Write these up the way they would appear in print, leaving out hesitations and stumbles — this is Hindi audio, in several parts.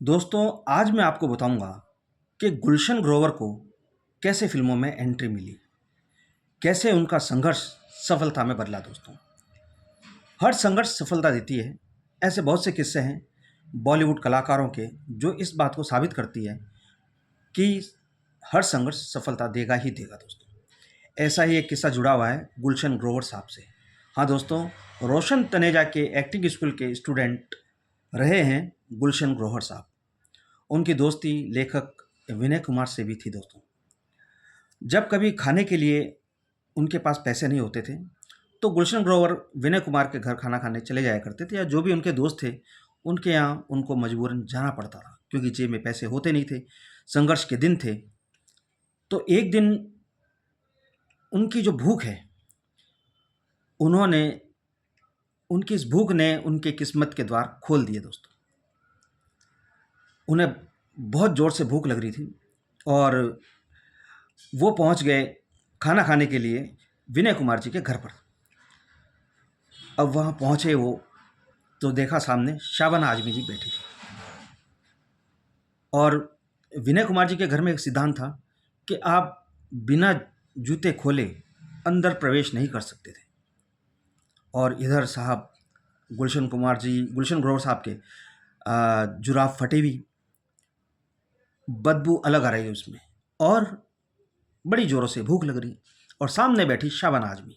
दोस्तों, आज मैं आपको बताऊंगा कि गुलशन ग्रोवर को कैसे फिल्मों में एंट्री मिली, कैसे उनका संघर्ष सफलता में बदला। दोस्तों, हर संघर्ष सफलता देती है। ऐसे बहुत से किस्से हैं बॉलीवुड कलाकारों के जो इस बात को साबित करती है कि हर संघर्ष सफलता देगा ही देगा। दोस्तों, ऐसा ही एक किस्सा जुड़ा हुआ है गुलशन ग्रोवर साहब से। हाँ दोस्तों, रोशन तनेजा के एक्टिंग स्कूल के स्टूडेंट रहे हैं गुलशन ग्रोवर साहब। उनकी दोस्ती लेखक विनय कुमार से भी थी। दोस्तों, जब कभी खाने के लिए उनके पास पैसे नहीं होते थे तो गुलशन ग्रोवर विनय कुमार के घर खाना खाने चले जाया करते थे, या जो भी उनके दोस्त थे उनके यहाँ उनको मजबूरन जाना पड़ता था क्योंकि जेब में पैसे होते नहीं थे, संघर्ष के दिन थे। तो एक दिन उनकी जो भूख है, उन्होंने उनकी इस भूख ने उनके किस्मत के द्वार खोल दिए। दोस्तों, उन्हें बहुत ज़ोर से भूख लग रही थी और वो पहुंच गए खाना खाने के लिए विनय कुमार जी के घर पर। अब वहाँ पहुँचे वो तो देखा सामने शाबाना आजमी जी बैठी थी। और विनय कुमार जी के घर में एक सिद्धांत था कि आप बिना जूते खोले अंदर प्रवेश नहीं कर सकते थे। और इधर साहब गुलशन ग्रोवर साहब के जुराब फटी हुई, बदबू अलग आ रही है उसमें, और बड़ी ज़ोरों से भूख लग रही, और सामने बैठी शाबाना आजमी।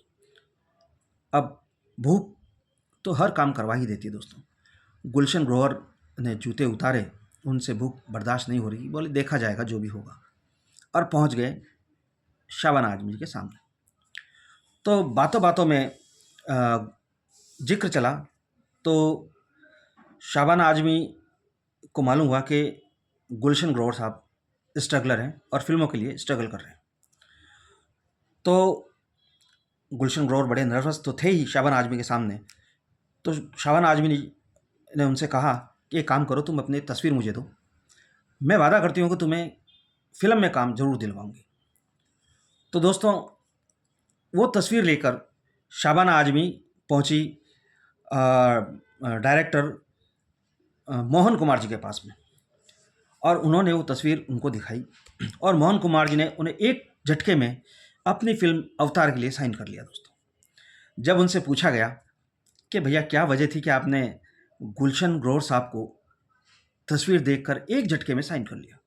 अब भूख तो हर काम करवा ही देती है। दोस्तों, गुलशन ग्रोवर ने जूते उतारे, उनसे भूख बर्दाश्त नहीं हो रही, बोले देखा जाएगा जो भी होगा, और पहुंच गए शाबाना आजमी के सामने। तो बातों बातों में जिक्र चला तो शाबाना आजमी को मालूम हुआ कि गुलशन ग्रोवर साहब स्ट्रगलर हैं और फिल्मों के लिए स्ट्रगल कर रहे हैं। तो गुलशन ग्रोवर बड़े नर्वस तो थे ही शाबाना आजमी के सामने। तो शाबाना आजमी ने उनसे कहा कि एक काम करो, तुम अपनी तस्वीर मुझे दो, मैं वादा करती हूँ कि तुम्हें फिल्म में काम जरूर दिलवाऊंगी। तो दोस्तों, वो तस्वीर लेकर शाबाना आजमी पहुंची डायरेक्टर मोहन कुमार जी के पास में, और उन्होंने वो तस्वीर उनको दिखाई, और मोहन कुमार जी ने उन्हें एक झटके में अपनी फिल्म अवतार के लिए साइन कर लिया। दोस्तों, जब उनसे पूछा गया कि भैया क्या वजह थी कि आपने गुलशन ग्रोवर साहब को तस्वीर देखकर एक झटके में साइन कर लिया,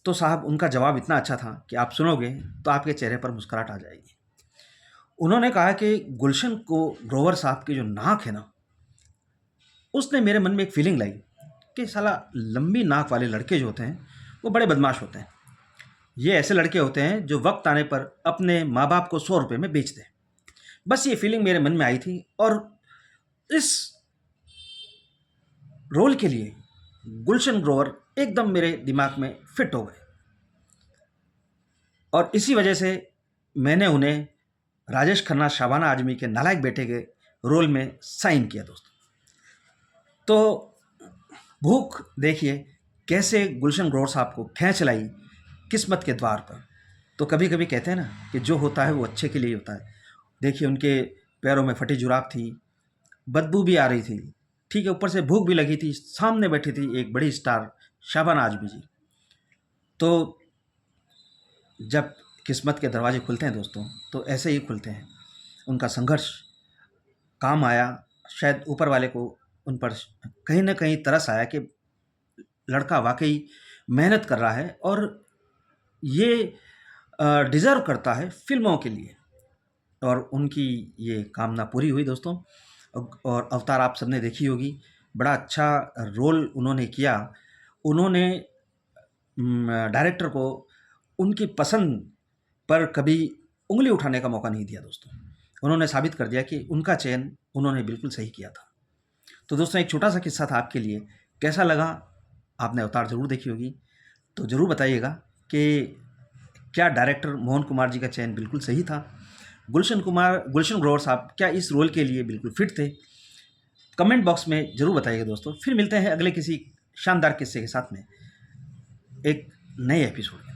तो साहब उनका जवाब इतना अच्छा था कि आप सुनोगे तो आपके चेहरे पर मुस्कुराहट आ जाएगी। उन्होंने कहा कि गुलशन को ग्रोवर साहब की जो नाक है ना, उसने मेरे मन में एक फीलिंग लाई कि साला लंबी नाक वाले लड़के जो होते हैं वो बड़े बदमाश होते हैं। ये ऐसे लड़के होते हैं जो वक्त आने पर अपने माँ बाप को 100 रुपये में बेच दें। बस ये फीलिंग मेरे मन में आई थी, और इस रोल के लिए गुलशन ग्रोवर एकदम मेरे दिमाग में फिट हो गए, और इसी वजह से मैंने उन्हें राजेश खन्ना शाबाना आजमी के नालायक बेटे के रोल में साइन किया। दोस्तों, तो भूख देखिए कैसे गुलशन ग्रोवर साहब को खींच लाई किस्मत के द्वार पर। तो कभी कभी कहते हैं ना कि जो होता है वो अच्छे के लिए होता है। देखिए उनके पैरों में फटी जुराब थी, बदबू भी आ रही थी, ठीक है, ऊपर से भूख भी लगी थी, सामने बैठी थी एक बड़ी स्टार शाबाना आजमी जी। तो जब किस्मत के दरवाजे खुलते हैं दोस्तों, तो ऐसे ही खुलते हैं। उनका संघर्ष काम आया, शायद ऊपर वाले को उन पर कहीं ना कहीं तरस आया कि लड़का वाकई मेहनत कर रहा है और ये डिज़र्व करता है फिल्मों के लिए, और उनकी ये कामना पूरी हुई। दोस्तों, और अवतार आप सबने देखी होगी, बड़ा अच्छा रोल उन्होंने किया। उन्होंने डायरेक्टर को उनकी पसंद पर कभी उंगली उठाने का मौका नहीं दिया। दोस्तों, उन्होंने साबित कर दिया कि उनका चयन उन्होंने बिल्कुल सही किया था। तो दोस्तों, एक छोटा सा किस्सा था आपके लिए, कैसा लगा? आपने अवतार ज़रूर देखी होगी, तो ज़रूर बताइएगा कि क्या डायरेक्टर मोहन कुमार जी का चयन बिल्कुल सही था? गुलशन ग्रोवर साहब क्या इस रोल के लिए बिल्कुल फिट थे? कमेंट बॉक्स में ज़रूर बताइएगा दोस्तों। फिर मिलते हैं अगले किसी शानदार किस्से के साथ में एक नए एपिसोड में।